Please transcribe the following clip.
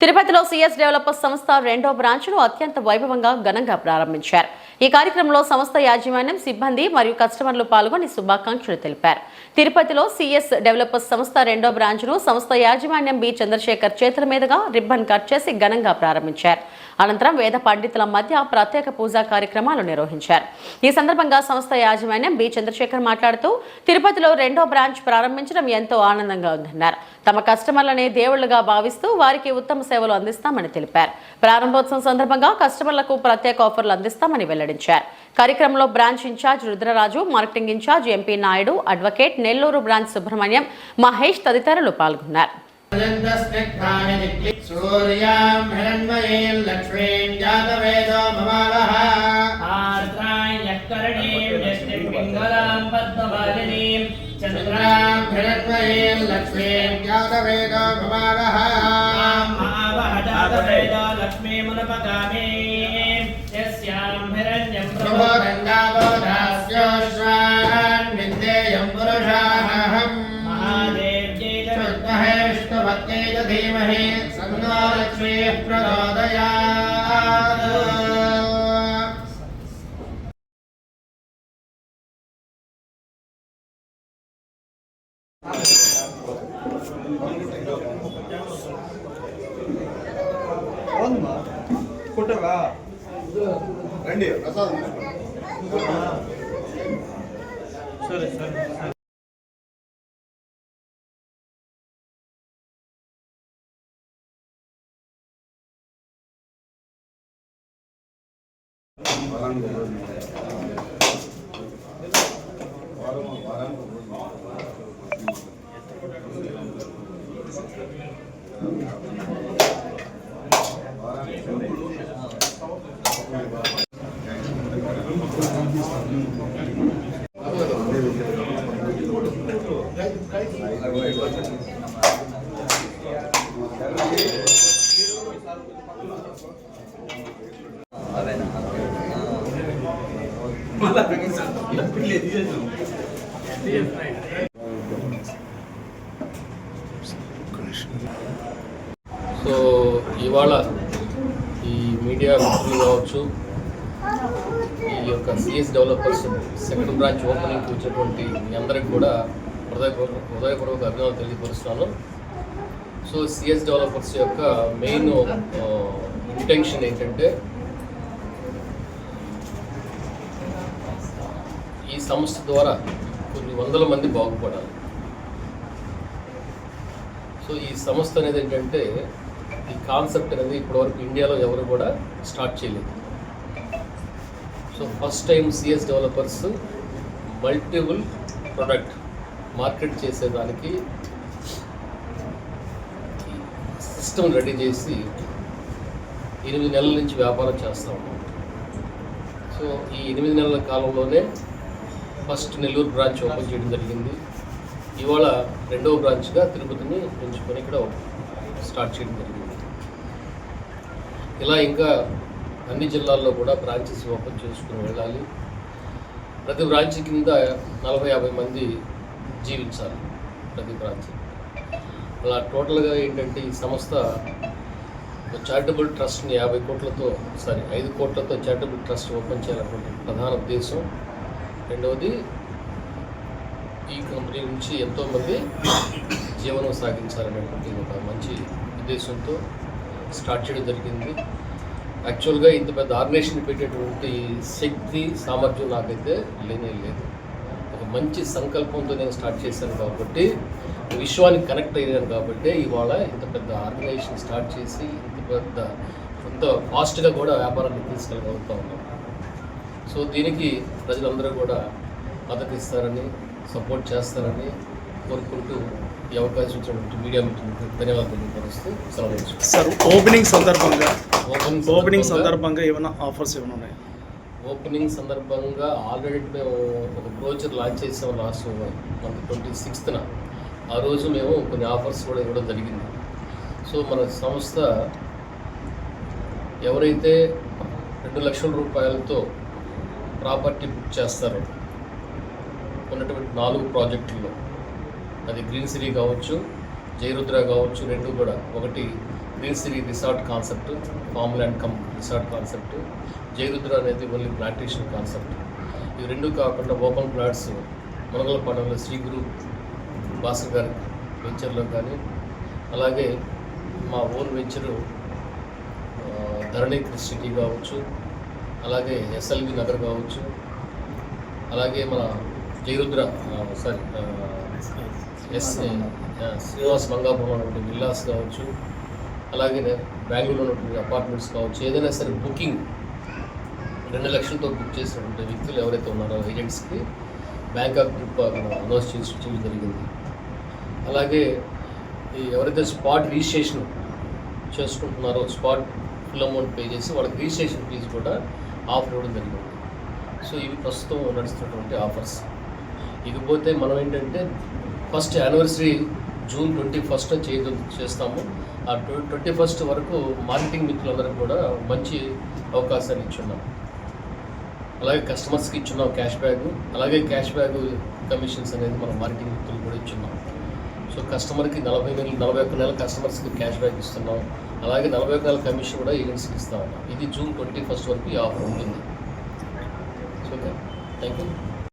తిరుపతిలో CS developers సంస్థ రెండో బ్రాంచ్ను అత్యంత వైభవంగా ఘనంగా ప్రారంభించారు. ఈ కార్యక్రమంలో సంస్థ యాజమాన్యం, సిబ్బంది మరియు కస్టమర్లు పాల్గొని శుభాకాంక్షలు తెలిపారు. తిరుపతిలో సిఎస్ డెవలపర్స్ సంస్థ రెండో బ్రాంచ్ను సంస్థ యాజమాన్యం బి చంద్రశేఖర్ చేతుల మీదుగా రిబ్బన్ కట్ చేసి ఘనంగా ప్రారంభించారు. అనంతరం వేద పండితుల మధ్య ప్రత్యేక పూజా కార్యక్రమాలు నిర్వహించారు. ఈ సందర్భంగా సంస్థ యాజమాన్యం బి చంద్రశేఖర్ మాట్లాడుతూ తిరుపతిలో రెండో బ్రాంచ్ ప్రారంభించడం ఎంతో ఆనందంగా ఉందన్నారు. తమ కస్టమర్లని దేవుళ్లుగా భావిస్తూ వారికి ఉత్తమ సేవలు అందిస్తామని తెలిపారు. ప్రారంభోత్సవం సందర్భంగా కస్టమర్లకు ప్రత్యేక ఆఫర్లు అందిస్తామని వెల్లడించారు. కార్యక్రమంలో branch incharge Rudraraju, marketing incharge MP Naidu, advocate, Nellore branch Subrahmanyam, Mahesh తదితరులు పాల్గొన్నారు. धीमहि सन्नो लक्ष्मीः प्रचोदयात्। కుట్టవా రండి ప్రసాదం సరే సరే సో ఇవాళ ఈ మీడియా మిత్రులు కావచ్చు, ఈ యొక్క సిఎస్ డెవలపర్స్ సెకండ్ బ్రాంచ్ ఓపెనింగ్కి వచ్చినటువంటి మీ అందరికి కూడా హృదయపూర్వక అభినందనలు తెలియపరుస్తున్నాను. సో సిఎస్ డెవలపర్స్ యొక్క మెయిన్ ఇంటెన్షన్ ఏంటంటే ఈ సంస్థ ద్వారా కొన్ని వందల మంది బాగుపడాలి. సో ఈ సంస్థ అనేది ఏంటంటే ఈ కాన్సెప్ట్ అనేది ఇప్పటివరకు ఇండియాలో ఎవరు కూడా స్టార్ట్ చేయలేదు. So first time CS developers multiple product market చేసేదానికి సిస్టమ్ రెడీ చేసి 8 నెలల నుంచి వ్యాపారం చేస్తూ ఉన్నాం. సో ఈ 8 నెలల కాలంలోనే ఫస్ట్ నెల్లూరు బ్రాంచ్ ఓపెన్ చేయడం జరిగింది. ఇవాళ రెండవ బ్రాంచ్గా తిరుపతిని ఎంచుకొని ఇక్కడ స్టార్ట్ చేయడం జరిగింది. ఇలా ఇంకా అన్ని జిల్లాల్లో కూడా బ్రాంచెస్ ఓపెన్ చేసుకుని వెళ్ళాలి. ప్రతి బ్రాంచ్ కింద 40-50 మంది జీవించాలి ప్రతి బ్రాంచ్. అలా టోటల్గా ఏంటంటే ఈ సంస్థ చారిటబుల్ ట్రస్ట్ని 5 కోట్లతో చారిటబుల్ ట్రస్ట్ ఓపెన్ చేయాలనుకుంటే ప్రధాన ఉద్దేశం. రెండవది ఈ కంపెనీ నుంచి ఎంతోమంది జీవనం సాగించాలనేటువంటి ఒక మంచి ఉద్దేశంతో స్టార్ట్ చేయడం జరిగింది. యాక్చువల్గా ఇంత పెద్ద ఆర్గనైజేషన్ పెట్టేటువంటి శక్తి, సామర్థ్యం నాకైతే లేనే లేదు. ఒక మంచి సంకల్పంతో నేను స్టార్ట్ చేశాను కాబట్టి, విశ్వానికి కనెక్ట్ అయ్యాను కాబట్టి ఇవాళ ఇంత పెద్ద ఆర్గనైజేషన్ స్టార్ట్ చేసి ఇంత ఫాస్ట్గా కూడా వ్యాపారాన్ని తీసుకెళ్ళగలుగుతూ ఉన్నాం. సో దీనికి ప్రజలందరూ కూడా మద్దతు ఇస్తారని, సపోర్ట్ చేస్తారని కోరుకుంటూ ఈ అవకాశం ఇచ్చినటువంటి మీడియా మిత్రులకు ధన్యవాదాలు తెలియపరుస్తూ సెలవు. సార్ ఓపెనింగ్ సందర్భంగా ఏమైనా ఆఫర్స్ ఏమైనా ఉన్నాయి? ఓపెనింగ్ సందర్భంగా ఆల్రెడీ మేము ఒక బ్రోచర్ లాంచ్ చేసాము లాస్ట్ మంత్ 26న. ఆ రోజు మేము కొన్ని ఆఫర్స్ కూడా ఇవ్వడం జరిగింది. సో మన సంస్థ ఎవరైతే 2 లక్షల రూపాయలతో ప్రాపర్టీ బుక్ చేస్తారో ఉన్నటువంటి 4 ప్రాజెక్టుల్లో, అది గ్రీన్ సిటీ కావచ్చు, జయరుద్ర కావచ్చు, రెండు కూడా, ఒకటి green city resort concept, farm land cum resort concept, Jayarudra అనేది ఓన్లీ ప్లాంటేషన్ కాన్సెప్ట్. ఇవి రెండు కాకుండా ఓపెన్ ప్లాట్స్ మునగలపాలెంలో శ్రీ గురు భాస్కర్ గారి వెంచర్లో కానీ, అలాగే మా ఓన్ వెంచరు ధరణి సిటీ కావచ్చు, అలాగే ఎస్ఎల్వి నగర్ కావచ్చు, అలాగే మన జయరుద్ర శ్రీనివాస్ మంగాపురంలో ఉన్నటువంటి విల్లాస్ కావచ్చు, అలాగే బెంగళూరులో ఉన్నటువంటి అపార్ట్మెంట్స్ కావచ్చు, ఏదైనా సరే బుకింగ్ 2 లక్షలతో బుక్ చేసినటువంటి వ్యక్తులు ఎవరైతే ఉన్నారో ఏజెంట్స్కి బ్యాంకాక్ ట్రిప్ అనౌన్స్ చేయడం జరిగింది. అలాగే ఎవరైతే స్పాట్ రిజిస్ట్రేషన్ చేసుకుంటున్నారో స్పాట్ ఫుల్ అమౌంట్ పే చేసి వాళ్ళకి రిజిస్ట్రేషన్ ఫీజు కూడా ఆఫర్ ఇవ్వడం జరిగింది. సో ఇవి ప్రస్తుతం నడుస్తున్నటువంటి ఆఫర్స్. ఇకపోతే మనం ఏంటంటే ఫస్ట్ యానివర్సరీ జూన్ 21 చేస్తాము. ఆ 21 వరకు మార్కెటింగ్ మిత్రులందరికీ కూడా మంచి అవకాశాన్ని ఇచ్చున్నాం. అలాగే కస్టమర్స్కి ఇచ్చున్నాం క్యాష్ బ్యాక్, అలాగే క్యాష్ బ్యాక్ కమిషన్స్ అనేది మనం మార్కెటింగ్ మిత్రులు కూడా ఇచ్చున్నాం. సో కస్టమర్కి 41 నెలల కస్టమర్స్కి క్యాష్ బ్యాక్ ఇస్తున్నాం, అలాగే 41 నెలల కమిషన్ కూడా ఏజెన్సీకి ఇస్తా ఉన్నాం. ఇది జూన్ 21 వరకు ఈ ఆఫర్ ఉంటుంది. Okay, thank you.